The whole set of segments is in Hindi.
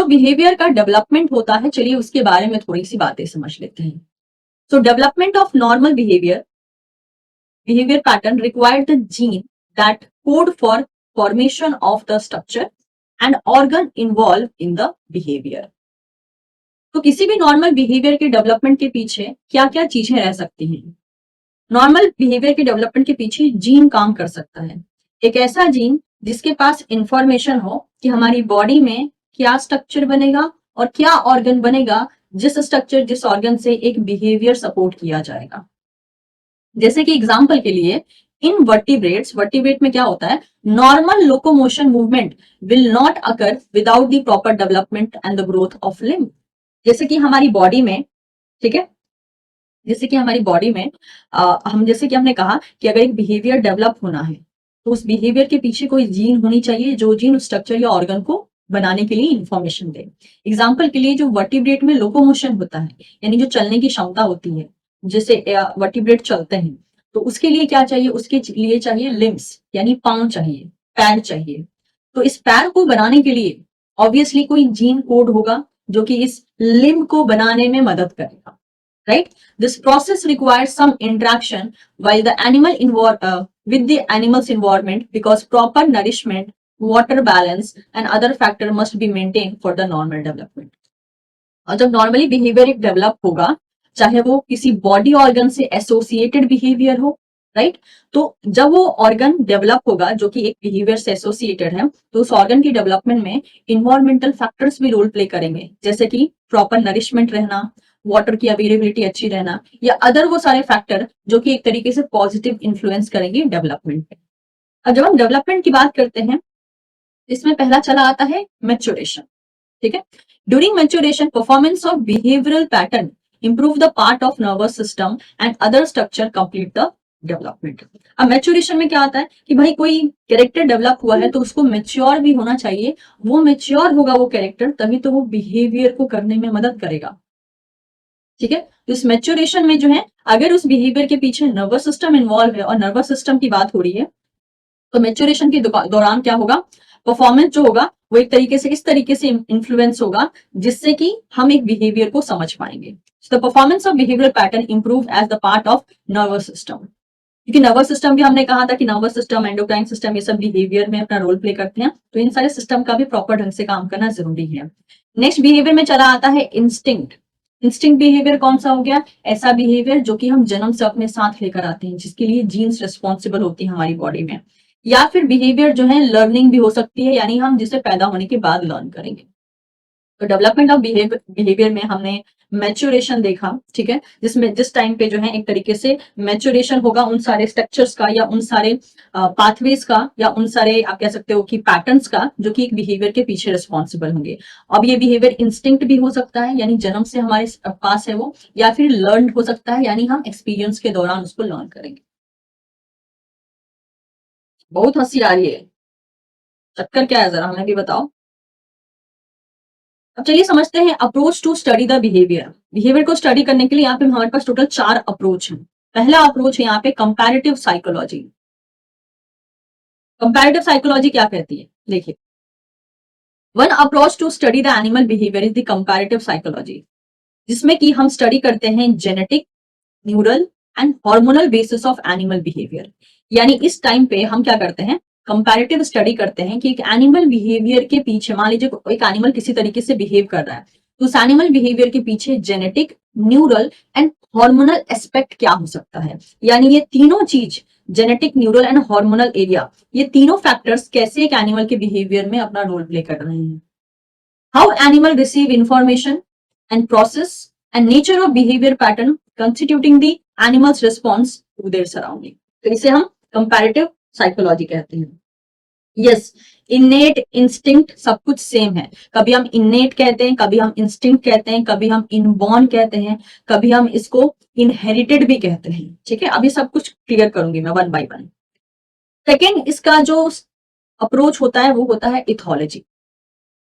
बिहेवियर का डेवलपमेंट होता है, चलिए उसके बारे में थोड़ी सी बातें समझ लेते हैं। सो development of normal behavior pattern required the gene that code for formation of the structure and organ involved in the behavior. तो किसी भी नॉर्मल बिहेवियर के डेवलपमेंट के पीछे क्या क्या चीजें रह सकती हैं? नॉर्मल बिहेवियर के डेवलपमेंट के पीछे जीन काम कर सकता है। एक ऐसा जीन जिसके पास इंफॉर्मेशन हो कि हमारी बॉडी में क्या स्ट्रक्चर बनेगा और क्या ऑर्गन बनेगा, जिस स्ट्रक्चर जिस ऑर्गन से एक बिहेवियर सपोर्ट किया जाएगा। जैसे कि एग्जाम्पल के लिए इन वर्टिब्रेट में क्या होता है, normal locomotion movement will not occur without the proper development and the growth of limb. जैसे कि हमारी बॉडी में, ठीक है, जैसे कि हमारी बॉडी में जैसे कि हमने कहा कि अगर एक बिहेवियर डेवलप होना है तो उस बिहेवियर के पीछे कोई जीन होनी चाहिए, जो जीन उस स्ट्रक्चर या ऑर्गन को बनाने के लिए इंफॉर्मेशन दे। एग्जाम्पल के लिए जो वर्टिब्रेट में लोकोमोशन होता है, यानी जो चलने की क्षमता होती है, जैसे वर्टिब्रेट चलते हैं, तो उसके लिए क्या चाहिए, उसके लिए चाहिए लिम्स, यानी पांव चाहिए, पैर चाहिए। तो इस पैर को बनाने के लिए ऑब्वियसली कोई जीन कोड होगा जो कि इस लिम्ब को बनाने में मदद करेगा, right? This process requires some interaction while the with the animal's environment because proper nourishment, water balance and other factor must be maintained for the normal development. और जब नॉर्मली बिहेवियर एक डेवलप होगा, चाहे वो किसी बॉडी ऑर्गन से एसोसिएटेड बिहेवियर हो, राइट? तो जब वो ऑर्गन डेवलप होगा जो कि एक बिहेवियर से एसोसिएटेड है, तो उस ऑर्गन की डेवलपमेंट में इन्वायरमेंटल फैक्टर्स भी रोल प्ले करेंगे, जैसे कि प्रॉपर नरिशमेंट रहना, वाटर की अवेलेबिलिटी अच्छी रहना, या अदर वो सारे फैक्टर जो कि एक तरीके से पॉजिटिव इन्फ्लुएंस करेंगे डेवलपमेंट पे। अब जब हम डेवलपमेंट की बात करते हैं, इसमें पहला चला आता है मैच्योरेशन, ठीक है? During maturation performance of behavioural pattern improve the part of nervous system and other structure complete the development. अब मैच्योरेशन में क्या आता है कि भाई कोई कैरेक्टर डेवलप हुआ है तो उसको मैच्योर भी होना चाहिए, वो मैच्योर होगा वो कैरेक्टर, तभी तो वो बिहेवियर को करने में मदद करेगा, ठीक है? तो इस मैच्योरेशन में जो है, अगर उस बिहेवियर के पीछे नर्वस सिस्टम इन्वॉल्व है और नर्वस सिस्टम की बात हो रही है, तो मैच्योरेशन के दौरान क्या होगा, परफॉर्मेंस जो होगा वो एक तरीके से इस तरीके से इन्फ्लुएंस होगा जिससे कि हम एक बिहेवियर को समझ पाएंगे। So the performance of behavioral pattern improve as the part of nervous system. क्योंकि नर्वस सिस्टम भी हमने कहा था कि नर्वस सिस्टम, एंडोक्राइन सिस्टम, ये सब बिहेवियर में अपना रोल प्ले करते हैं, तो इन सारे सिस्टम का भी प्रॉपर ढंग से काम करना जरूरी है। नेक्स्ट बिहेवियर में चला आता है इंस्टिंक्ट। इंस्टिंक्ट बिहेवियर कौन सा हो गया? ऐसा बिहेवियर जो कि हम जन्म से अपने साथ लेकर आते हैं, जिसके लिए जीन्स रिस्पॉन्सिबल होती है हमारी बॉडी में। या फिर बिहेवियर जो है लर्निंग भी हो सकती है, यानी हम जिसे पैदा होने के बाद लर्न करेंगे। तो डेवलपमेंट ऑफ बिहेवियर में हमने मैच्योरेशन देखा, ठीक है, जिसमें जिस टाइम पे जो है एक तरीके से मैच्योरेशन होगा उन सारे स्ट्रक्चर्स का, या उन सारे पाथवेज का, या उन सारे आप कह सकते हो कि पैटर्न्स का, जो कि एक बिहेवियर के पीछे रिस्पॉन्सिबल होंगे। अब ये बिहेवियर इंस्टिंक्ट भी हो सकता है, यानी जन्म से हमारे पास है वो, या फिर लर्न हो सकता है, यानी हम एक्सपीरियंस के दौरान उसको लर्न करेंगे। बहुत हंसी आ रही है, चक्कर क्या है जरा हमें भी बताओ। अब चलिए समझते हैं approach to study the behaviour. Behaviour को स्टडी करने के लिए यहाँ पे हमारे पास टोटल 4 अप्रोच हैं। पहला अप्रोच है यहाँ पे कंपैरेटिव साइकोलॉजी। कंपैरेटिव साइकोलॉजी क्या कहती है, देखिए, one approach to study the animal behaviour is the comparative psychology, जिसमें कि हम स्टडी करते हैं genetic, neural and hormonal basis of animal behaviour. यानी इस टाइम पे हम क्या करते हैं, कंपैरेटिव स्टडी करते हैं कि एक एनिमल बिहेवियर के पीछे, मान लीजिए एक एनिमल किसी तरीके से बिहेव कर रहा है, तो उस एनिमल बिहेवियर के पीछे genetic, neural and hormonal aspect क्या हो सकता है। यानी ये तीनों चीज, genetic, neural and hormonal area, ये तीनों फैक्टर्स कैसे एक एनिमल के बिहेवियर में अपना रोल प्ले कर रहे हैं। How animal receive information and process and nature of behaviour pattern constituting the animals response to their surrounding. तो इसे हम कंपैरेटिव साइकोलॉजी कहते हैं। यस, इनेट, इंस्टिंक्ट सब कुछ सेम है। कभी हम इनेट कहते हैं, कभी हम इंस्टिंक्ट कहते हैं, कभी हम इनबॉर्न कहते हैं, कभी हम इसको इनहेरिटेड भी कहते हैं, ठीक है। अभी सब कुछ क्लियर करूंगी मैं वन बाय वन। सेकेंड, इसका जो अप्रोच होता है वो होता है इथोलॉजी।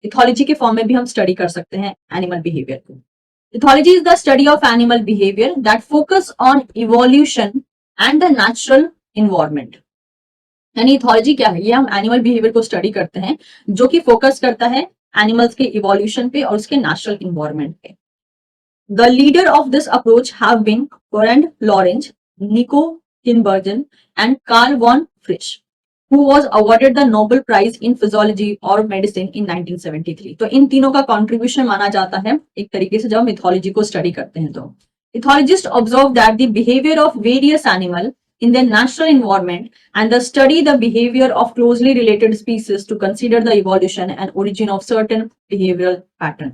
इथोलॉजी के फॉर्म में भी हम स्टडी कर सकते हैं एनिमल बिहेवियर को। Ethology is the study of animal behaviour that focus on evolution and the natural environment. यानी इथोलॉजी क्या है, ये हम एनिमल बिहेवियर को स्टडी करते हैं जो कि फोकस करता है एनिमल्स के इवोल्यूशन पे और उसके नेचुरल इन्वायरमेंट पे। The leader of this approach have been Konrad Lorenz, Niko Tinbergen and Karl von Frisch, who was awarded the Nobel Prize in Physiology or Medicine in 1973। तो इन तीनों का कंट्रीब्यूशन माना जाता है एक तरीके से जब हम इथोलॉजी को स्टडी करते हैं। तो ethologist observe that the behaviour of various animal in their natural environment and the study the behavior of closely related species to consider the evolution and origin of certain behavioral pattern।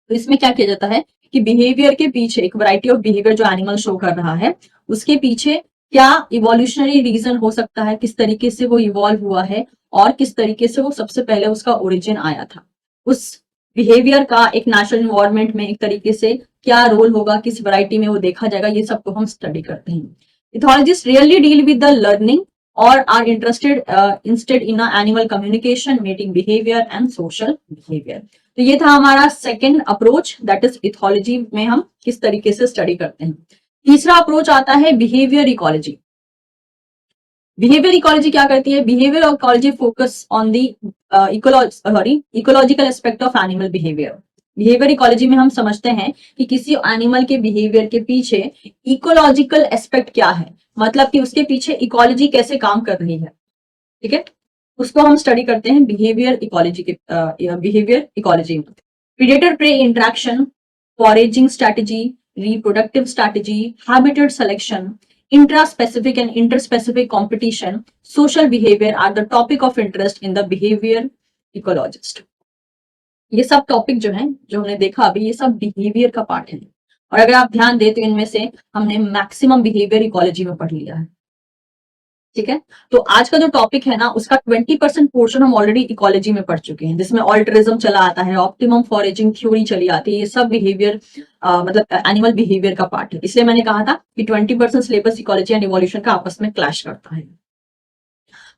तो इसमें क्या किया जाता है कि बिहेवियर के पीछे एक वैरायटी ऑफ बिहेवियर जो एनिमल शो कर रहा है उसके पीछे क्या इवोल्यूशनरी रीजन हो सकता है, किस तरीके से वो इवॉल्व हुआ है और किस तरीके से वो सबसे पहले उसका ओरिजिन आया था, उस बिहेवियर का एक नेचुरल इन्वायरमेंट में एक तरीके से क्या रोल होगा, किस वैरायटी में वो देखा जाएगा, ये सब को हम स्टडी करते हैं। Ethologist really deal with the learning और are interested instead in animal communication, mating behaviour and social behaviour. तो ये था हमारा second approach, that is ethology में हम किस तरीके से स्टडी करते हैं। तीसरा अप्रोच आता है बिहेवियर इकोलॉजी। बिहेवियर इकोलॉजी क्या करती है? Behaviour ecology focus on the ecological aspect of animal behaviour. Behaviour ecology में हम समझते हैं कि किसी एनिमल के बिहेवियर के पीछे इकोलॉजिकल एस्पेक्ट क्या है, मतलब कि उसके पीछे इकोलॉजी कैसे काम कर रही है, ठीक है, उसको हम स्टडी करते हैं बिहेवियर इकोलॉजी के बिहेवियर इकोलॉजी में। Predator prey interaction, foraging strategy, reproductive strategy, habitat selection, intra-specific and inter-specific competition, social behavior are the topic of interest in the behavior ecologist। ये सब टॉपिक जो है जो हमने देखा अभी, ये सब बिहेवियर का पार्ट है और अगर आप ध्यान दें तो इनमें से हमने मैक्सिमम बिहेवियर इकोलॉजी में पढ़ लिया है, ठीक है। तो आज का जो टॉपिक है ना उसका 20% पोर्शन हम ऑलरेडी इकोलॉजी में पढ़ चुके हैं, जिसमें ऑल्टरिज्म चला आता है, ऑप्टिमम फॉरेजिंग थ्योरी चली आती है, ये सब बिहेवियर मतलब एनिमल बिहेवियर का पार्ट है। इसलिए मैंने कहा था कि 20% सिलेबस इकोलॉजी एंड इवोल्यूशन का आपस में क्लैश करता है।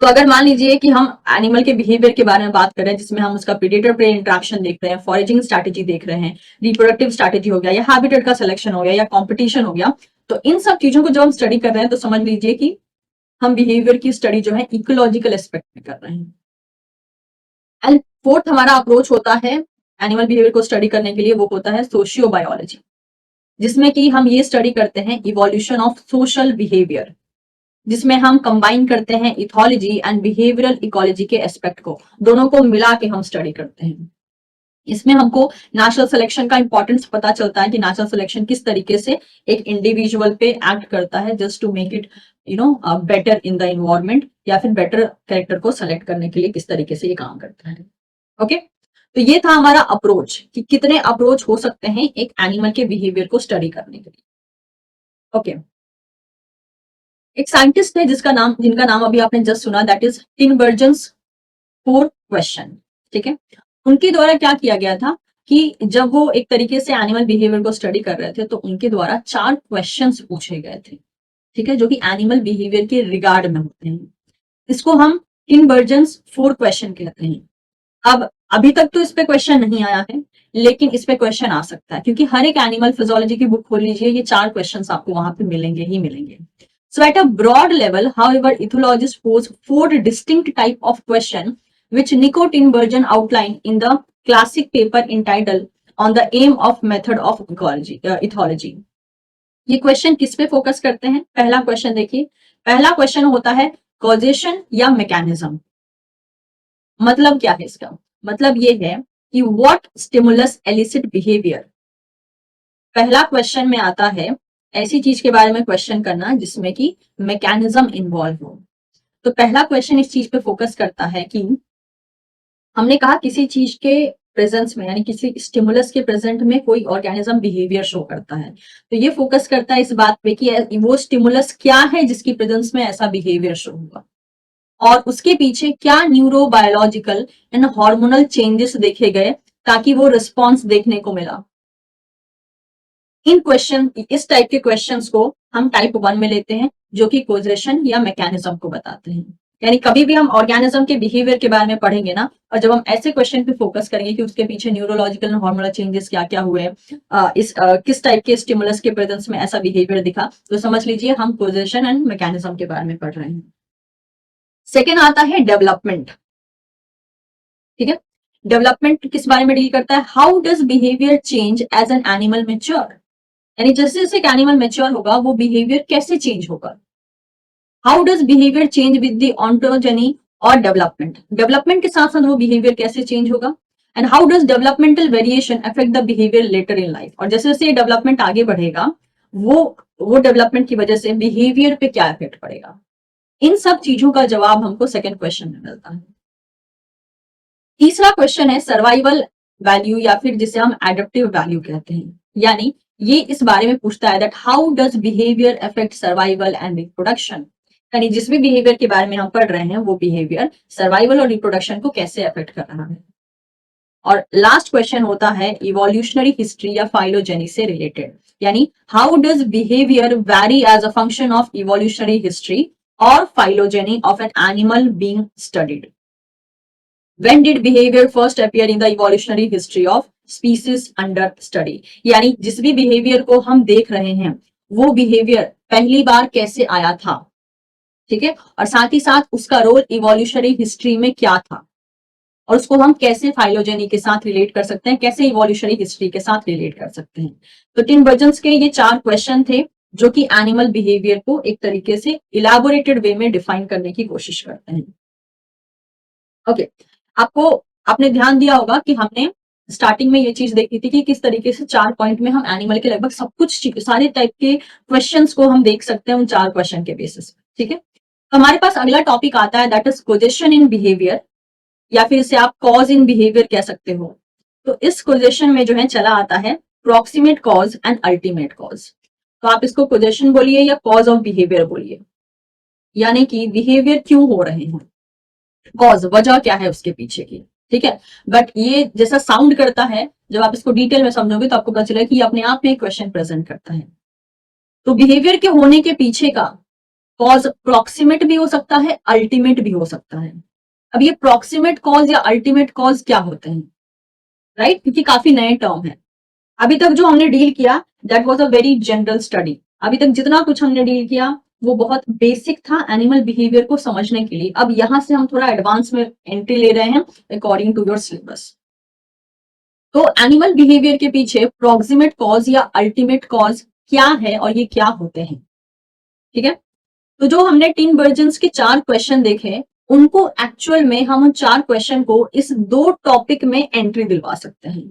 तो अगर मान लीजिए कि हम एनिमल के बिहेवियर के बारे में बात कर रहे हैं, जिसमें हम उसका प्रेडेटर प्रे इंटरेक्शन देख रहे हैं, फॉरेजिंग स्ट्रैटेजी देख रहे हैं, रिप्रोडक्टिव स्ट्रैटेजी हो गया या हैबिटेट का सिलेक्शन हो गया या कॉम्पिटिशन हो गया, तो इन सब चीजों को जब हम स्टडी कर रहे हैं तो समझ लीजिए कि हम बिहेवियर की स्टडी जो है इकोलॉजिकल एस्पेक्ट में कर रहे हैं। एंड फोर्थ हमारा अप्रोच होता है एनिमल बिहेवियर को स्टडी करने के लिए, वो होता है सोशियो बायोलॉजी, जिसमें कि हम ये स्टडी करते हैं इवोल्यूशन ऑफ सोशल बिहेवियर, जिसमें हम कंबाइन करते हैं इथोलॉजी एंड बिहेवियरल इकोलॉजी के एस्पेक्ट को, दोनों को मिला के हम स्टडी करते हैं। इसमें हमको नेचुरल सिलेक्शन का इंपॉर्टेंस पता चलता है कि नेचुरल सिलेक्शन किस तरीके से एक इंडिविजुअल पे एक्ट करता है just to make it better in the environment, या फिर बेटर कैरेक्टर को सेलेक्ट करने के लिए किस तरीके से ये काम करता है। ओके, तो ये था हमारा अप्रोच कि कितने अप्रोच हो सकते हैं एक एनिमल के बिहेवियर को स्टडी करने के लिए। ओके, एक साइंटिस्ट है जिनका नाम अभी आपने जस्ट सुना, दैट इज टिनबर्जन्स 4 क्वेश्चन, ठीक है। उनके द्वारा क्या किया गया था कि जब वो एक तरीके से एनिमल बिहेवियर को स्टडी कर रहे थे तो उनके द्वारा 4 क्वेश्चंस पूछे गए थे, ठीक है, जो कि एनिमल बिहेवियर के रिगार्ड में होते हैं। इसको हम टिनबर्जन्स 4 क्वेश्चन कहते हैं। अब अभी तक तो इस पे क्वेश्चन नहीं आया है, लेकिन इस पे क्वेश्चन आ सकता है क्योंकि हर एक एनिमल फिजियोलॉजी की बुक खोल लीजिए, ये 4 क्वेश्चंस आपको वहां पे मिलेंगे ही मिलेंगे। So at a broad level, however, ethologists pose 4 distinct type of question which Nico Tinbergen outlined in the classic paper entitled On the Aim of Method of Ethology। ये क्वेश्चन किस पे फोकस करते हैं? पहला क्वेश्चन देखिए, पहला क्वेश्चन होता है कॉजेशन या मैकेनिज्म। मतलब क्या है इसका? मतलब ये है कि व्हाट स्टिमुलस एलिसिट बिहेवियर। पहला क्वेश्चन में आता है ऐसी चीज के बारे में क्वेश्चन करना जिसमें कि मैकेनिज्म इन्वॉल्व हो। तो पहला क्वेश्चन इस चीज पे फोकस करता है कि हमने कहा किसी चीज के प्रेजेंस में, यानी किसी स्टिमुलस के प्रेजेंट में कोई ऑर्गेनिज्म बिहेवियर शो करता है, तो ये फोकस करता है इस बात पे कि वो स्टिमुलस क्या है जिसकी प्रेजेंस में ऐसा बिहेवियर शो हुआ और उसके पीछे क्या न्यूरोबायोलॉजिकल एंड हार्मोनल चेंजेस देखे गए ताकि वो रिस्पॉन्स देखने को मिला। इस टाइप के क्वेश्चंस को हम टाइप 1 में लेते हैं, जो कि कॉजेशन या मैकेनिज्म को बताते हैं। यानी कभी भी हम ऑर्गेनिज्म के बिहेवियर के बारे में पढ़ेंगे ना, और जब हम ऐसे क्वेश्चन पे फोकस करेंगे कि उसके पीछे न्यूरोलॉजिकल और हार्मोनल चेंजेस क्या क्या हुए, किस टाइप के स्टिमुलस के प्रेजेंस में ऐसा बिहेवियर दिखा, तो समझ लीजिए हम कॉजेशन एंड मैकेनिज्म के बारे में पढ़ रहे हैं। सेकेंड आता है डेवलपमेंट, ठीक है। डेवलपमेंट किस बारे में डील करता है, how does behaviour change as an animal mature, यानी जैसे जैसे एक एनिमल मेच्योर होगा वो बिहेवियर कैसे चेंज होगा। How does behaviour change with the ontogeny और डेवलपमेंट, डेवलपमेंट के साथ साथ वो बिहेवियर कैसे चेंज होगा, and how does developmental variation affect the behaviour later in life, और जैसे जैसे ये डेवलपमेंट आगे बढ़ेगा वो डेवलपमेंट की वजह से बिहेवियर पे क्या इफेक्ट पड़ेगा। इन सब चीजों का जवाब हमको सेकंड क्वेश्चन में मिलता है। तीसरा क्वेश्चन है सर्वाइवल वैल्यू, या फिर जिसे हम एडेप्टिव वैल्यू कहते हैं, यानी ये इस बारे में पूछता है that how does behaviour affect survival and reproduction, यानी जिस भी बिहेवियर के बारे में हम पढ़ रहे हैं वो बिहेवियर सर्वाइवल और रिप्रोडक्शन को कैसे अफेक्ट कर रहा है। और लास्ट क्वेश्चन होता है इवोल्यूशनरी हिस्ट्री या फाइलोजेनी से रिलेटेड, यानी how does behaviour vary as a function of evolutionary history और phylogeny of an animal being studied. When did behavior first appear in the evolutionary history of species under study, यानी जिस भी बिहेवियर को हम देख रहे हैं वो बिहेवियर पहली बार कैसे आया था, ठीक है, और साथ ही साथ उसका रोल इवोल्यूशनरी हिस्ट्री में क्या था, और उसको हम कैसे फाइलोजेनी के साथ रिलेट कर सकते हैं, कैसे इवोल्यूशनरी हिस्ट्री के साथ रिलेट कर सकते हैं। तो टिन बर्जन्स के ये 4 क्वेश्चन थे जो कि एनिमल बिहेवियर को एक तरीके से इलाबोरेटेड वे में डिफाइन करने की कोशिश करते हैं। ओके, आपने ध्यान दिया होगा कि हमने स्टार्टिंग में ये चीज देखी थी कि किस तरीके से 4 पॉइंट में हम एनिमल के लगभग सब कुछ सारे टाइप के क्वेश्चंस को हम देख सकते हैं उन 4 क्वेश्चन के बेसिस पे, ठीक है। तो हमारे पास अगला टॉपिक आता है दैट इज कोजेशन इन बिहेवियर, या फिर इसे आप कॉज इन बिहेवियर कह सकते हो। तो इस कोजेशन में जो है चला आता है proximate cause and ultimate cause. तो आप इसको कोजेशन बोलिए या कॉज ऑफ बिहेवियर बोलिए, यानी कि बिहेवियर क्यों हो रहे हैं, कॉज वजह क्या है उसके पीछे की, ठीक है। बट ये जैसा साउंड करता है जब आप इसको डिटेल में समझोगे तो आपको पता चलेगा कि ये अपने आप में एक क्वेश्चन प्रेजेंट करता है। तो बिहेवियर के होने के पीछे का कॉज प्रॉक्सिमेट भी हो सकता है, अल्टीमेट भी हो सकता है। अब ये प्रॉक्सिमेट कॉज या अल्टीमेट कॉज क्या होते हैं, राइट, क्योंकि काफी नए टर्म है। अभी तक जो हमने डील किया that was a very general study, अभी तक जितना कुछ हमने डील किया वो बहुत बेसिक था एनिमल बिहेवियर को समझने के लिए। अब यहां से हम थोड़ा एडवांस में एंट्री ले रहे हैं अकॉर्डिंग टू योर सिलेबस। तो एनिमल बिहेवियर के पीछे प्रॉक्सिमेट कॉज या अल्टीमेट कॉज क्या है और ये क्या होते हैं, ठीक है। तो जो हमने टिन बर्जन्स के 4 क्वेश्चन देखे उनको एक्चुअल में हम उन 4 क्वेश्चन को इस 2 टॉपिक में एंट्री दिलवा सकते हैं,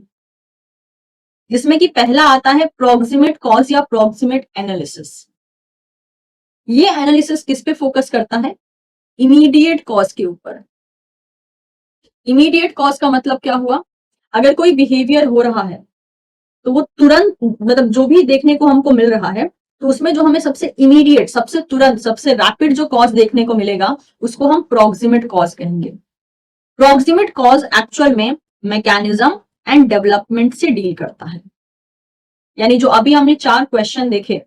जिसमें कि पहला आता है प्रॉक्सिमेट कॉज या प्रॉक्सिमेट एनालिसिस। ये एनालिसिस किस पे फोकस करता है, इमीडिएट कॉज के ऊपर। इमीडिएट कॉज का मतलब क्या हुआ, अगर कोई बिहेवियर हो रहा है तो वो तुरंत, मतलब जो भी देखने को हमको मिल रहा है तो उसमें जो हमें सबसे इमीडिएट, सबसे तुरंत, सबसे रैपिड जो कॉज देखने को मिलेगा उसको हम प्रॉक्सिमेट कॉज कहेंगे। प्रॉक्सिमेट कॉज एक्चुअल में मैकेनिज्म एंड डेवलपमेंट से डील करता है, यानी जो अभी हमने 4 क्वेश्चन देखे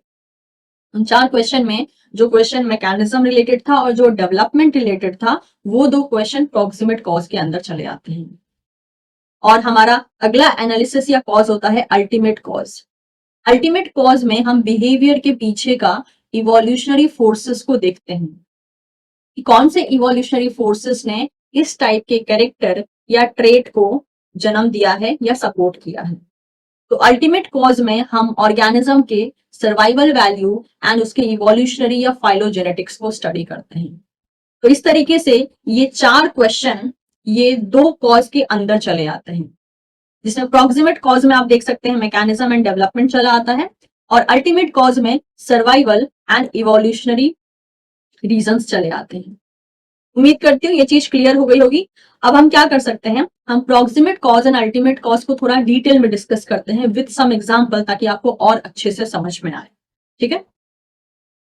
उन 4 क्वेश्चन में जो क्वेश्चन मैकेनिज्म रिलेटेड था और जो डेवलपमेंट रिलेटेड था वो 2 क्वेश्चन प्रॉक्सिमेट कॉज के अंदर चले आते हैं। और हमारा अगला एनालिसिस या कॉज होता है अल्टीमेट कॉज। अल्टीमेट कॉज में हम बिहेवियर के पीछे का इवोल्यूशनरी फोर्सेस को देखते हैं कि कौन से इवोल्यूशनरी फोर्सेस ने इस टाइप के कैरेक्टर या ट्रेट को जन्म दिया है या सपोर्ट किया है। तो अल्टीमेट कॉज में हम ऑर्गेनिज्म के सर्वाइवल वैल्यू एंड उसके इवोल्यूशनरी या फाइलोजेनेटिक्स को स्टडी करते हैं। तो इस तरीके से ये 4 क्वेश्चन ये 2 कॉज के अंदर चले आते हैं, जिसमें प्रॉक्सिमेट कॉज में आप देख सकते हैं मैकेनिज्म एंड डेवलपमेंट चला आता है और अल्टीमेट कॉज में सर्वाइवल एंड इवोल्यूशनरी रीजंस चले आते हैं। उम्मीद करती हूँ ये चीज क्लियर हो गई होगी। अब हम क्या कर सकते हैं, हम proximate cause and ultimate cause को थोड़ा डिटेल में डिस्कस करते हैं विद सम एग्जांपल, ताकि आपको और अच्छे से समझ में आए, ठीक है।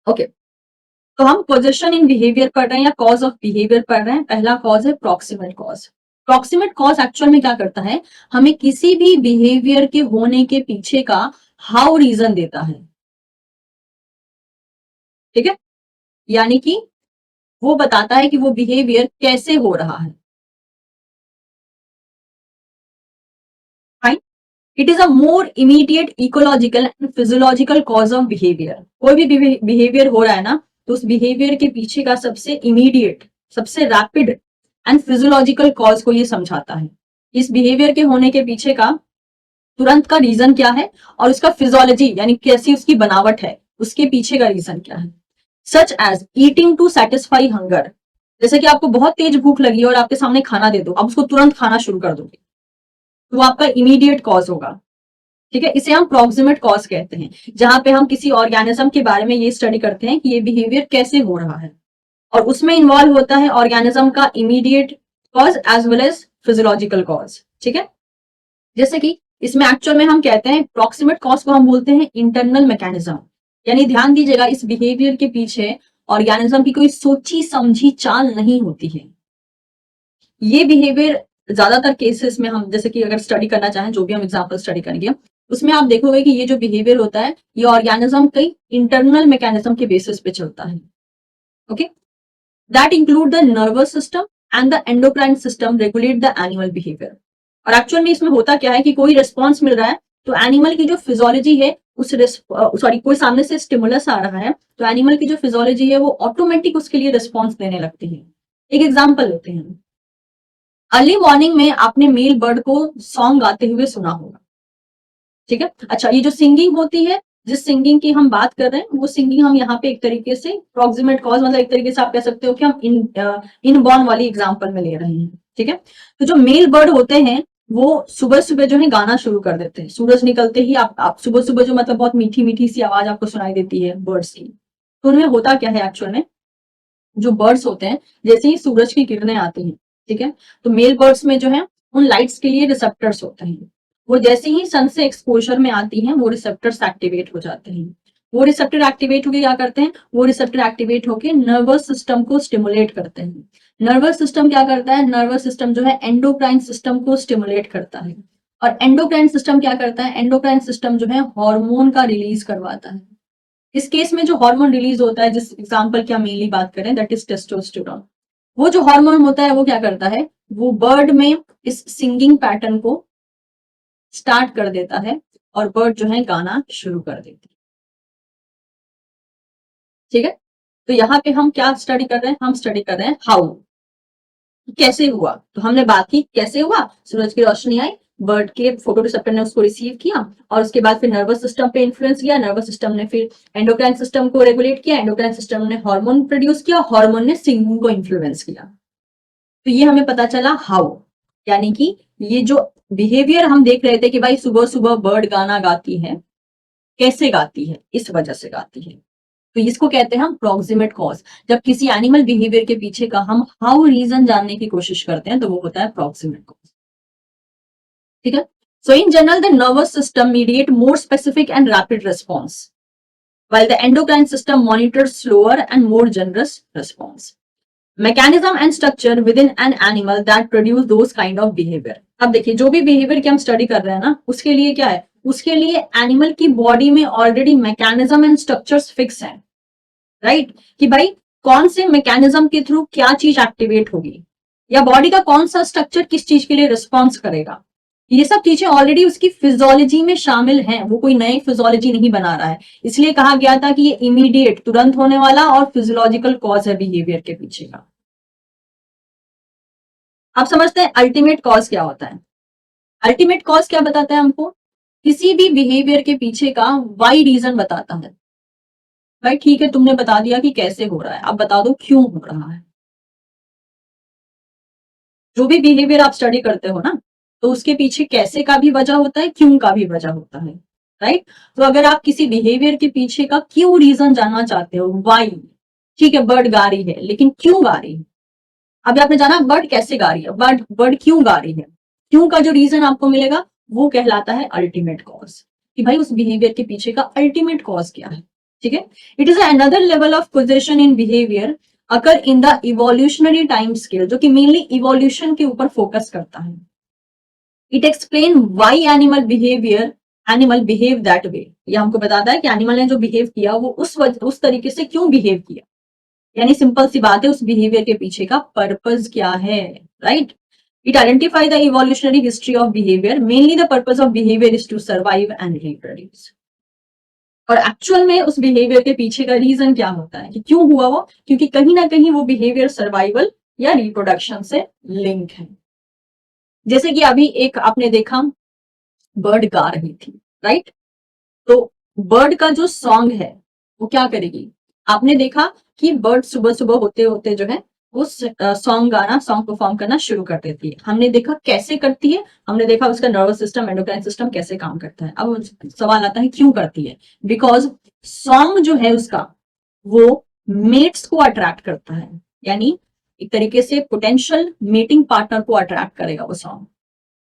ओके, तो हम पोजीशन इन बिहेवियर पढ़ रहे हैं या कॉज ऑफ बिहेवियर पढ़ रहे हैं। पहला कॉज है proximate cause. Proximate cause actual में क्या करता है, हमें किसी भी बिहेवियर के होने के पीछे का हाउ रीजन देता है, ठीक है, यानी कि वो बताता है कि वो बिहेवियर कैसे हो रहा है। Fine, it is a more immediate ecological and physiological cause of behaviour. कोई भी बिहेवियर हो रहा है ना तो उस बिहेवियर के पीछे का सबसे इमीडिएट, सबसे रैपिड एंड फिजियोलॉजिकल कॉज को ये समझाता है। इस बिहेवियर के होने के पीछे का तुरंत का रीजन क्या है और उसका फिजियोलॉजी यानी कैसी उसकी बनावट है, उसके पीछे का रीजन क्या है। Such as eating to satisfy hunger, जैसे कि आपको बहुत तेज भूख लगी और आपके सामने खाना दे दो, आप उसको तुरंत खाना शुरू कर दोगे, तो वो आपका इमीडिएट कॉज होगा। ठीक है, इसे हम प्रोक्सिमेट कॉज कहते हैं, जहां पे हम किसी ऑर्गेनिज्म के बारे में ये स्टडी करते हैं कि ये बिहेवियर कैसे हो रहा है, और उसमें इन्वॉल्व होता है ऑर्गेनिज्म का immediate cause as well as physiological cause. ठीक है, जैसे कि इसमें एक्चुअल में हम कहते हैं प्रॉक्सिमेट कॉज को हम बोलते हैं इंटरनल मैकेनिज्म, यानी ध्यान दीजिएगा इस बिहेवियर के पीछे ऑर्गेनिज्म की कोई सोची समझी चाल नहीं होती है। ये बिहेवियर ज्यादातर केसेस में हम जैसे कि अगर स्टडी करना चाहें, जो भी हम एग्जाम्पल स्टडी करेंगे उसमें आप देखोगे कि ये जो बिहेवियर होता है ये ऑर्गेनिज्म कई इंटरनल मैकेनिज्म के बेसिस पे चलता है। Okay, that include the nervous system and the endocrine system regulate the animal behaviour. और एक्चुअल में इसमें होता क्या है कि कोई रिस्पॉन्स मिल रहा है तो एनिमल की जो फिजियोलॉजी है उस सॉरी कोई सामने से स्टिमुलस आ रहा है तो एनिमल की जो फिजियोलॉजी है वो ऑटोमेटिक उसके लिए रिस्पॉन्स देने लगती है। एक एग्जाम्पल लेते हैं, अर्ली मॉर्निंग में आपने मेल बर्ड को सॉन्ग गाते हुए सुना होगा। ठीक है, अच्छा ये जो सिंगिंग होती है, जिस सिंगिंग की हम बात कर रहे हैं वो सिंगिंग हम यहाँ पे एक तरीके से प्रॉक्सिमेट कॉज मतलब एक तरीके से आप कह सकते हो कि हम इनबॉर्न वाली एग्जांपल में ले रहे हैं। ठीक है, तो जो मेल बर्ड होते हैं वो सुबह सुबह जो है गाना शुरू कर देते हैं, सूरज निकलते ही आप सुबह सुबह जो मतलब बहुत मीठी मीठी सी आवाज आपको सुनाई देती है बर्ड्स की। तो उनमें होता क्या है एक्चुअल में, जो बर्ड्स होते हैं जैसे ही सूरज की किरणें आती हैं, ठीक है, तो मेल बर्ड्स में जो है उन लाइट्स के लिए रिसेप्टर्स होते हैं, वो जैसे ही सन से एक्सपोजर में आती हैं वो रिसेप्टर्स एक्टिवेट हो जाते हैं। वो रिसेप्टर एक्टिवेट होकर क्या करते हैं, वो रिसेप्टर एक्टिवेट होकर नर्वस सिस्टम को स्टिमुलेट करते हैं। नर्वस सिस्टम क्या करता है, नर्वस सिस्टम जो है एंडोक्राइन सिस्टम को स्टिमुलेट करता है। और एंडोक्राइन सिस्टम क्या करता है, एंडोक्राइन सिस्टम जो है हार्मोन का रिलीज करवाता है। इस केस में जो हार्मोन रिलीज होता है, जिस एग्जांपल की हम मेनली बात करें दैट इज टेस्टोस्टेरोन, वो जो हार्मोन होता है वो क्या करता है, वो बर्ड में इस सिंगिंग पैटर्न को स्टार्ट कर देता है और बर्ड जो है गाना शुरू कर देती है। ठीक है, तो यहाँ पे हम क्या स्टडी कर रहे हैं, हम स्टडी कर रहे हैं हाउ, कैसे हुआ। तो हमने बात की कैसे हुआ, सूरज की रोशनी आई, बर्ड के फोटो रिसेप्टर ने उसको रिसीव किया और उसके बाद फिर नर्वस सिस्टम पे इन्फ्लुएंस किया, नर्वस सिस्टम ने फिर एंडोक्राइन सिस्टम को रेगुलेट किया, एंडोक्राइन सिस्टम ने हार्मोन प्रोड्यूस किया, हार्मोन ने सिंगिंग को इन्फ्लुएंस किया। तो ये हमें पता चला हाउ, यानी कि ये जो बिहेवियर हम देख रहे थे कि भाई सुबह सुबह बर्ड गाना गाती है, कैसे गाती है, इस वजह से गाती है, तो इसको कहते हैं हम प्रोक्सिमेट कॉज। जब किसी एनिमल बिहेवियर के पीछे का हम हाउ रीजन जानने की कोशिश करते हैं तो वो होता है प्रोक्सिमेट कॉज। ठीक है, so in general the nervous system mediate more specific and rapid response while the endocrine system monitors slower and more generous response. Mechanism and structure within an animal that produce those kind of behavior. अब देखिए जो भी बिहेवियर की हम स्टडी कर रहे हैं ना, उसके लिए क्या है, उसके लिए एनिमल की बॉडी में already mechanism and structures fix हैं, राइट, कि भाई कौन से मैकेनिज्म के थ्रू क्या चीज एक्टिवेट होगी या बॉडी का कौन सा स्ट्रक्चर किस चीज के लिए रिस्पॉन्स करेगा, ये सब चीजें ऑलरेडी उसकी फिजियोलॉजी में शामिल हैं, वो कोई नई फिजियोलॉजी नहीं बना रहा है। इसलिए कहा गया था कि ये इमीडिएट तुरंत होने वाला और फिजियोलॉजिकल कॉज है बिहेवियर के पीछे का। आप समझते हैं अल्टीमेट कॉज क्या होता है, अल्टीमेट कॉज क्या बताता है हमको, किसी भी बिहेवियर के पीछे का वाई रीजन बताता है। भाई ठीक है, तुमने बता दिया कि कैसे हो रहा है, अब बता दो क्यों हो रहा है। जो भी बिहेवियर आप स्टडी करते हो ना, तो उसके पीछे कैसे का भी वजह होता है, क्यों का भी वजह होता है, राइट। तो अगर आप किसी बिहेवियर के पीछे का क्यों रीजन जानना चाहते हो, वाई, ठीक है बर्ड गा रही है लेकिन क्यों गा रही है, अभी आपने जाना बर्ड कैसे गा रही है, बर्ड बर्ड क्यों गा रही है, क्यों का जो रीजन आपको मिलेगा वो कहलाता है अल्टीमेट कॉज, कि भाई उस बिहेवियर के पीछे का अल्टीमेट कॉज क्या है। ठीक है, it is another level of position in behaviour occur in the evolutionary time scale, जो कि मेनली इवोल्यूशन के ऊपर फोकस करता है। It explain why animal behave that way, ये हमको बताता है कि एनिमल ने जो बिहेव किया वो उस तरीके से क्यों बिहेव किया, यानी सिंपल सी बात है उस बिहेवियर के पीछे का पर्पस क्या है, right. It identify the evolutionary history of behaviour, mainly the purpose of behaviour is to survive and reproduce. और एक्चुअल में उस बिहेवियर के पीछे का रीजन क्या होता है कि क्यों हुआ वो, क्योंकि कहीं ना कहीं वो बिहेवियर सर्वाइवल या रिप्रोडक्शन से लिंक है। जैसे कि अभी एक आपने देखा बर्ड गा रही थी, राइट? तो बर्ड का जो सॉन्ग है वो क्या करेगी, आपने देखा कि बर्ड सुबह सुबह होते होते जो है वो सॉन्ग परफॉर्म करना शुरू कर देती है। हमने देखा कैसे करती है, हमने देखा उसका नर्वस सिस्टम, एंडोक्राइन सिस्टम कैसे काम करता है। अब सवाल आता है क्यों करती है? बिकॉज सॉन्ग जो है उसका वो मेट्स को अट्रैक्ट करता है, यानी एक तरीके से पोटेंशियल मीटिंग पार्टनर को अट्रैक्ट करेगा वो सॉन्ग,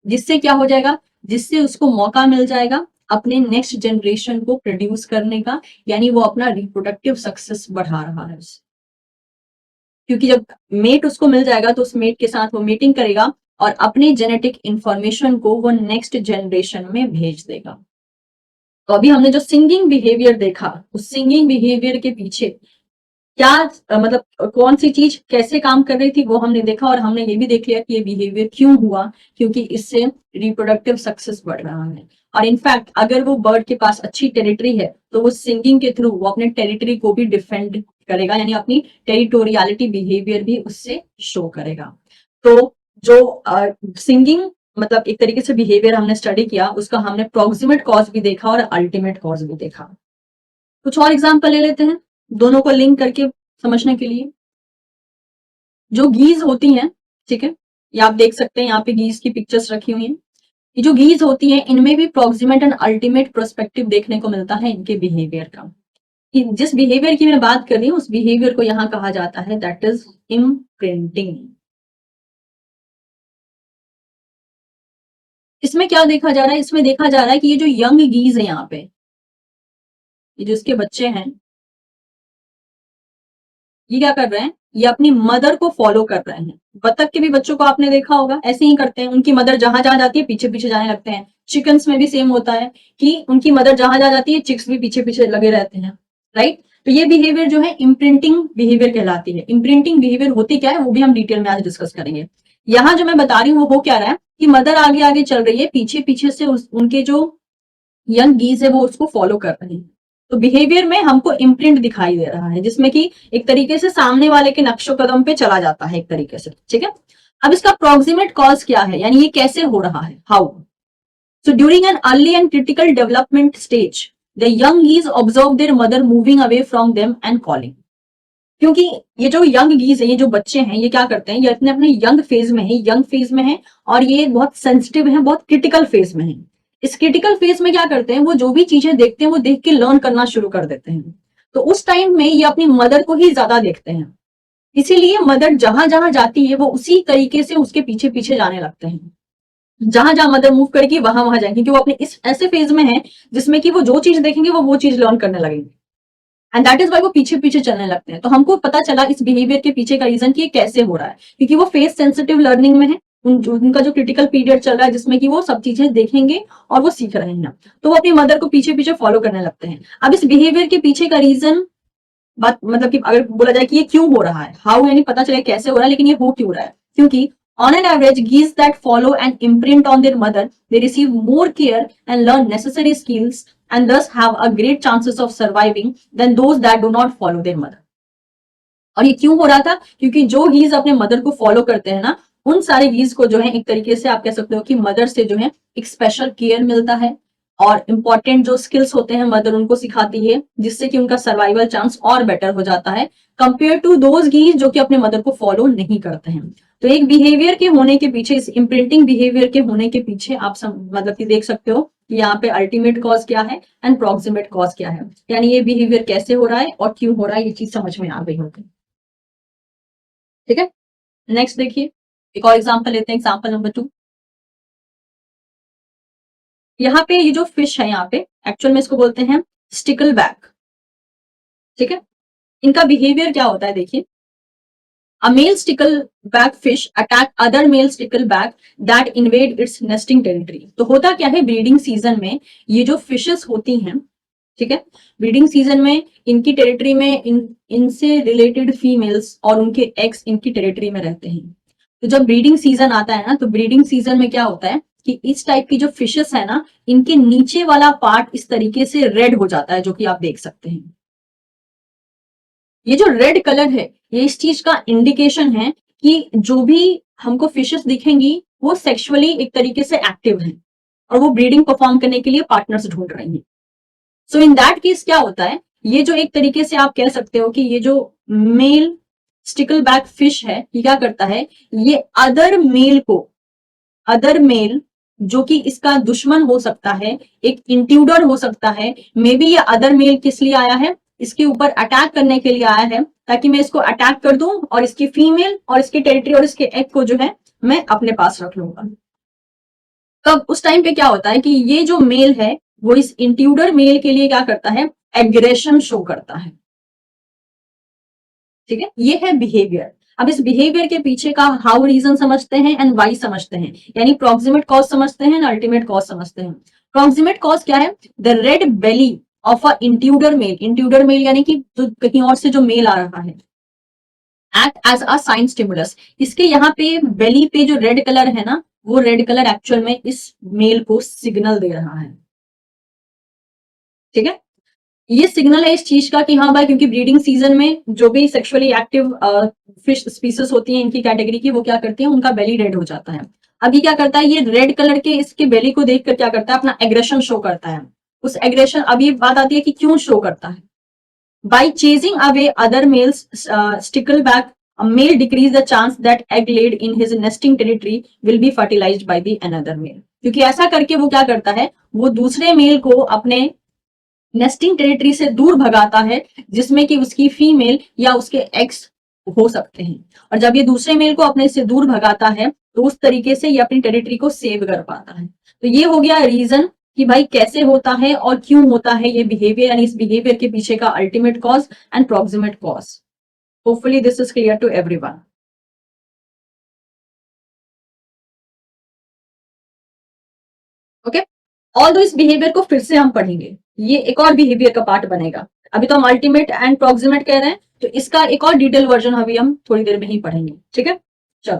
जिससे क्या हो जाएगा, जिससे उसको मौका मिल जाएगा अपने नेक्स्ट जनरेशन को प्रोड्यूस करने का, यानी वो अपना रिप्रोडक्टिव सक्सेस बढ़ा रहा है उससे। क्योंकि जब मेट उसको मिल जाएगा तो उस मेट के साथ वो मीटिंग करेगा और अपने जेनेटिक इंफॉर्मेशन को वो नेक्स्ट जनरेशन में भेज देगा। तो अभी हमने जो सिंगिंग बिहेवियर देखा, उस सिंगिंग बिहेवियर के पीछे क्या मतलब कौन सी चीज कैसे काम कर रही थी वो हमने देखा, और हमने ये भी देख लिया कि ये बिहेवियर क्यों हुआ, क्योंकि इससे रिप्रोडक्टिव सक्सेस बढ़ रहा है। और इनफैक्ट अगर वो बर्ड के पास अच्छी टेरिटरी है तो वो सिंगिंग के थ्रू वो अपने टेरिटरी को भी डिफेंड करेगा, यानी अपनी टेरिटोरियलिटी बिहेवियर भी उससे शो करेगा। तो जो सिंगिंग मतलब एक तरीके से बिहेवियर हमने स्टडी किया, उसका हमने प्रोक्सिमेट कॉज भी देखा और अल्टीमेट कॉज भी देखा। कुछ और एग्जाम्पल ले लेते हैं दोनों को लिंक करके समझने के लिए। जो गीज होती हैं, ठीक है, ये आप देख सकते हैं, यहाँ पे गीज की पिक्चर्स रखी हुई हैं। ये जो गीज होती हैं इनमें भी प्रोक्सिमेट एंड अल्टीमेट प्रोस्पेक्टिव देखने को मिलता है इनके बिहेवियर का। जिस बिहेवियर की मैं बात कर रही हूँ उस बिहेवियर को यहाँ कहा जाता है दैट इज इम्प्रिंटिंग। इसमें क्या देखा जा रहा है, इसमें देखा जा रहा है कि ये जो यंग गीज है यहाँ पे, ये जो इसके बच्चे हैं, ये क्या कर रहे हैं, ये अपनी मदर को फॉलो कर रहे हैं। बतख के भी बच्चों को आपने देखा होगा, ऐसे ही करते हैं, उनकी मदर जहां जहां जाती है पीछे पीछे जाने लगते हैं। चिकन्स में भी सेम होता है कि उनकी मदर जहां जहां जाती है चिक्स भी पीछे पीछे लगे रहते हैं, राइट? तो ये बिहेवियर जो है इम्प्रिंटिंग बिहेवियर कहलाती है। इम्प्रिंटिंग बिहेवियर होती क्या है वो भी हम डिटेल में आज डिस्कस करेंगे। यहाँ जो मैं बता रही हूँ वो हो क्या रहा है कि मदर आगे आगे चल रही है, पीछे पीछे से उनके जो यंग गीज है वो उसको फॉलो कर रहे हैं। तो बिहेवियर में हमको इम्प्रिंट दिखाई दे रहा है, जिसमें कि एक तरीके से सामने वाले के नक्शो कदम पे चला जाता है एक तरीके से, ठीक है। अब इसका प्रोक्सिमेट कॉज क्या है, यानी ये कैसे हो रहा है, how? So during an early and critical development stage the young geese observe their mother moving away from them and calling. क्योंकि ये जो यंग गीज है, ये जो बच्चे हैं, ये क्या करते हैं, ये अपने अपने यंग फेज में है, यंग फेज में है, और ये बहुत सेंसिटिव है, बहुत क्रिटिकल फेज में है। इस क्रिटिकल फेज में क्या करते हैं, वो जो भी चीजें देखते हैं वो देख के लर्न करना शुरू कर देते हैं। तो उस टाइम में ये अपनी मदर को ही ज्यादा देखते हैं, इसीलिए मदर जहां जहां जाती है वो उसी तरीके से उसके पीछे पीछे जाने लगते हैं। जहां जहां मदर मूव करेगी वहां वहां जाएंगे, क्योंकि वो अपने इस ऐसे फेज में है जिसमें कि वो जो चीज देखेंगे वो चीज लर्न करने लगेंगे, एंड दैट इज वाई वो पीछे पीछे चलने लगते हैं। तो हमको पता चला इस बिहेवियर के पीछे का रीजन कि ये कैसे हो रहा है, क्योंकि वो फेस सेंसिटिव लर्निंग में है। उनका जो क्रिटिकल पीरियड चल रहा है जिसमें कि वो सब चीजें देखेंगे और वो सीख रहे हैं, तो वो अपनी मदर को पीछे पीछे फॉलो करने लगते हैं। अब इस बिहेवियर के पीछे का रीजन बात मतलब कि अगर बोला जाए कि ये क्यों हो रहा है, हाउ यानी पता चले कैसे हो रहा है, लेकिन ये हो क्यों रहा है, क्योंकि on an average geese that follow and imprint on their mother they receive more care and learn necessary skills and thus have a great chances of surviving than those that do not follow their mother। और ये क्यों हो रहा था, क्योंकि जो गीज अपने मदर को फॉलो करते हैं ना, उन सारे गीज को जो है एक तरीके से आप कह सकते हो कि मदर से जो है एक स्पेशल केयर मिलता है, और इंपॉर्टेंट जो स्किल्स होते हैं मदर उनको सिखाती है, जिससे कि उनका सर्वाइवल चांस और बेटर हो जाता है कंपेयर टू दोज गीज जो कि अपने मदर को फॉलो नहीं करते हैं। तो एक बिहेवियर के होने के पीछे, इस इम्प्रिंटिंग बिहेवियर के होने के पीछे आप मतलब कि देख सकते हो कि यहाँ पे अल्टीमेट कॉज क्या है एंड प्रोक्सिमेट कॉज क्या है, यानी ये बिहेवियर कैसे हो रहा है और क्यों हो रहा है, ये चीज समझ में आ गई होगी, ठीक है। नेक्स्ट देखिए, एक और एग्जांपल लेते हैं, एग्जांपल नंबर 2। यहाँ पे ये जो फिश है, यहाँ पे एक्चुअल में इसको बोलते हैं स्टिकल बैक, ठीक है। इनका बिहेवियर क्या होता है देखिए, a male stickleback fish attack other male stickleback that invade its nesting territory. तो होता क्या है, ब्रीडिंग सीजन में ये जो फिशेस होती हैं, ठीक है, ब्रीडिंग सीजन में इनकी टेरिटरी में इनसे रिलेटेड फीमेल्स और उनके एग्स इनकी टेरिटरी में रहते हैं। तो जब ब्रीडिंग सीजन आता है ना, तो ब्रीडिंग सीजन में क्या होता है कि इस टाइप की जो फिशेस है ना, इनके नीचे वाला पार्ट इस तरीके से रेड हो जाता है, जो कि आप देख सकते हैं। ये जो रेड कलर है ये इस चीज का इंडिकेशन है कि जो भी हमको फिशेस दिखेंगी वो सेक्सुअली एक तरीके से एक्टिव है और वो ब्रीडिंग परफॉर्म करने के लिए पार्टनर्स ढूंढ रही है। सो इन दैट केस क्या होता है, ये जो एक तरीके से आप कह सकते हो कि ये जो मेल स्टिकलबैक फिश है, ये क्या करता है, ये अदर मेल जो कि इसका दुश्मन हो सकता है, एक इंट्रूडर हो सकता है, मे बी ये अदर मेल किस लिए आया है, इसके ऊपर अटैक करने के लिए आया है, ताकि मैं इसको अटैक कर दूं और इसकी फीमेल और इसकी टेरिटरी और इसके एग को जो है मैं अपने पास रख लूंगा। तब उस टाइम पे क्या होता है कि ये जो मेल है वो इस इंट्रूडर मेल के लिए क्या करता है, एग्रेशन शो करता है। ठीक है, ये है बिहेवियर। अब इस बिहेवियर के पीछे का हाउ रीजन समझते हैं एंड वाई समझते हैं, यानी प्रॉक्सिमेट कॉज समझते हैं, अल्टीमेट कॉज समझते हैं। प्रॉक्सिमेट कॉज क्या है, the red belly of a intruder male यानी कि कहीं और से जो मेल आ रहा है, act as a sign stimulus. इसके यहाँ पे बेली पे जो रेड कलर है ना, वो रेड कलर एक्चुअल में इस मेल को सिग्नल दे रहा है। ठीक है, ये सिग्नल है इस चीज का कि हाँ भाई, क्योंकि ब्रीडिंग सीजन में जो भी सेक्सुअली एक्टिव फिश स्पीसीज होती हैं इनकी कैटेगरी की, वो क्या करती हैं, उनका बेली रेड हो जाता है। अब ये क्या करता है, ये रेड कलर के इसके बेली को देखकर क्या करता है, अपना एग्रेशन शो करता है। उस एग्रेशन, अब ये बात आती है कि क्यों शो करता है। By chasing away other males stickleback, a male decrease the chance that egg laid in his nesting territory will be fertilized by the another male। क्योंकि ऐसा करके वो क्या करता है, वो दूसरे मेल को अपने नेस्टिंग टेरिटरी से दूर भगाता है, जिसमें कि उसकी फीमेल या उसके एक्स हो सकते हैं। और जब ये दूसरे मेल को अपने से दूर भगाता है तो उस तरीके से ये अपनी टेरिटरी को सेव कर पाता है। तो ये हो गया रीजन कि भाई कैसे होता है और क्यों होता है ये बिहेवियर, यानी इस बिहेवियर के पीछे का ultimate cause and proximate cause. Hopefully this is clear to everyone. Okay, all इस बिहेवियर को फिर से हम पढ़ेंगे, ये एक और बिहेवियर का पार्ट बनेगा। अभी तो हम अल्टीमेट एंड प्रॉक्सिमेट कह रहे हैं, तो इसका एक और डिटेल वर्जन अभी हम थोड़ी देर में ही पढ़ेंगे। ठीक है, चलो।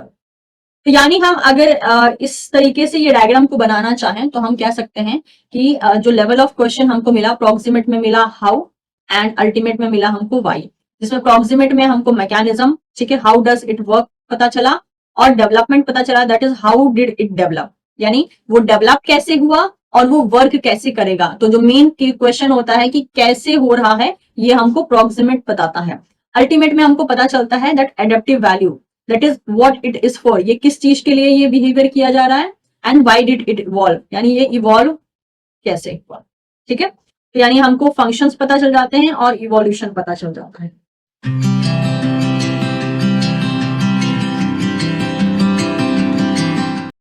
तो यानी हम अगर इस तरीके से ये डायग्राम को बनाना चाहें तो हम कह सकते हैं कि जो लेवल ऑफ क्वेश्चन हमको मिला, प्रॉक्सिमेट में मिला हाउ एंड अल्टीमेट में मिला हमको वाई। जिसमें प्रॉक्सिमेट में हमको मैकेनिज्म, ठीक है, हाउ डज इट वर्क पता चला, और डेवलपमेंट पता चला, that is how did it develop, यानी वो डेवलप कैसे हुआ और वो वर्क कैसे करेगा। तो जो मेन क्वेश्चन होता है कि कैसे हो रहा है, ये हमको प्रॉक्सिमेट बताता है। अल्टीमेट में हमको पता चलता है that adaptive value, that is what it is for, ये किस चीज के लिए ये बिहेवियर किया जा रहा है, and why did it evolve, यानी ये इवॉल्व कैसे हुआ। ठीक है, तो यानी हमको फंक्शंस पता चल जाते हैं और इवोल्यूशन पता चल जाता है।